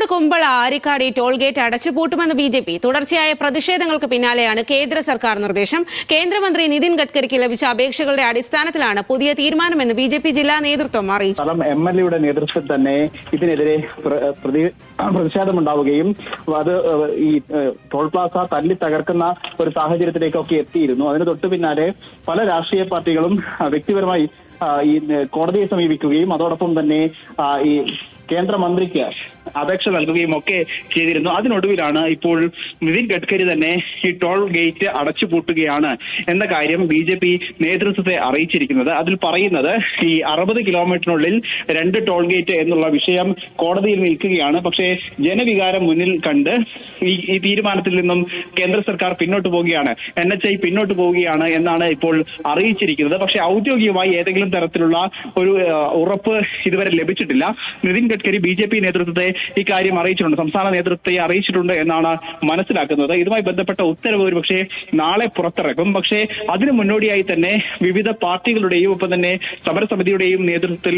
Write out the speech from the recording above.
Kozhikode Kumbla Arikkady toll gate അടച്ചുപൂട്ടുമെന്ന് BJP. തുടർച്ചയായ പ്രതിഷേധങ്ങൾക്ക് പിന്നാലെയാണ് കേന്ദ്ര സർക്കാർ നിർദ്ദേശം. കേന്ദ്രമന്ത്രി നിതിൻ ഗഡ്കരിക്ക് ലഭിച്ച അപേക്ഷകളുടെ അടിസ്ഥാനത്തിലാണ് പുതിയ തീരുമാനമെന്ന് ബി.ജെ.പി. ജില്ലാ നേതൃത്വം അറിയിച്ചു. എം.എൽ.എയുടെ നേതൃത്വത്തിൽ തന്നെ ഇതിനെതിരെ പ്രതിഷേധമുണ്ടാവുകയും അത് ഈ ടോൾ പ്ലാസ തല്ലി തകർക്കുന്ന ഒരു സാഹചര്യത്തിലേക്കൊക്കെ എത്തിയിരുന്നു. അതിന് തൊട്ടു പിന്നാലെ പല രാഷ്ട്രീയ പാർട്ടികളും വ്യക്തിപരമായി ഈ കോടതിയെ സമീപിക്കുകയും അതോടൊപ്പം തന്നെ ഈ കേന്ദ്രമന്ത്രിക്ക് അപേക്ഷ നൽകുകയും ഒക്കെ ചെയ്തിരുന്നു. അതിനൊടുവിലാണ് ഇപ്പോൾ നിതിൻ ഗഡ്കരി തന്നെ ഈ ടോൾ ഗേറ്റ് അടച്ചുപൂട്ടുകയാണ് എന്ന കാര്യം ബി.ജെ.പി. നേതൃത്വത്തെ അറിയിച്ചിരിക്കുന്നത്. അതിൽ പറയുന്നത് ഈ 60 കിലോമീറ്ററിനുള്ളിൽ 2 ടോൾ ഗേറ്റ് എന്നുള്ള വിഷയം കോടതിയിൽ നിൽക്കുകയാണ്. പക്ഷേ ജനവികാരം മുന്നിൽ കണ്ട് ഈ തീരുമാനത്തിൽ നിന്നും കേന്ദ്ര സർക്കാർ പിന്നോട്ട് പോവുകയാണ്, NHI പിന്നോട്ട് പോവുകയാണ് എന്നാണ് ഇപ്പോൾ അറിയിച്ചിരിക്കുന്നത്. പക്ഷേ ഔദ്യോഗികമായി ഏതെങ്കിലും തരത്തിലുള്ള ഒരു ഉറപ്പ് ഇതുവരെ ലഭിച്ചിട്ടില്ല. നിതിൻ ഗഡ്കരി ബി.ജെ.പി. നേതൃത്വത്തെ ഇക്കാര്യം അറിയിച്ചിട്ടുണ്ട്, സംസ്ഥാന നേതൃത്വത്തെ അറിയിച്ചിട്ടുണ്ട് എന്നാണ് മനസ്സിലാക്കുന്നത്. ഇതുമായി ബന്ധപ്പെട്ട ഉത്തരവ് ഒരുപക്ഷെ നാളെ പുറത്തിറക്കും. പക്ഷേ അതിനു മുന്നോടിയായി തന്നെ വിവിധ പാർട്ടികളുടെയും ഒപ്പം തന്നെ സമരസമിതിയുടെയും നേതൃത്വത്തിൽ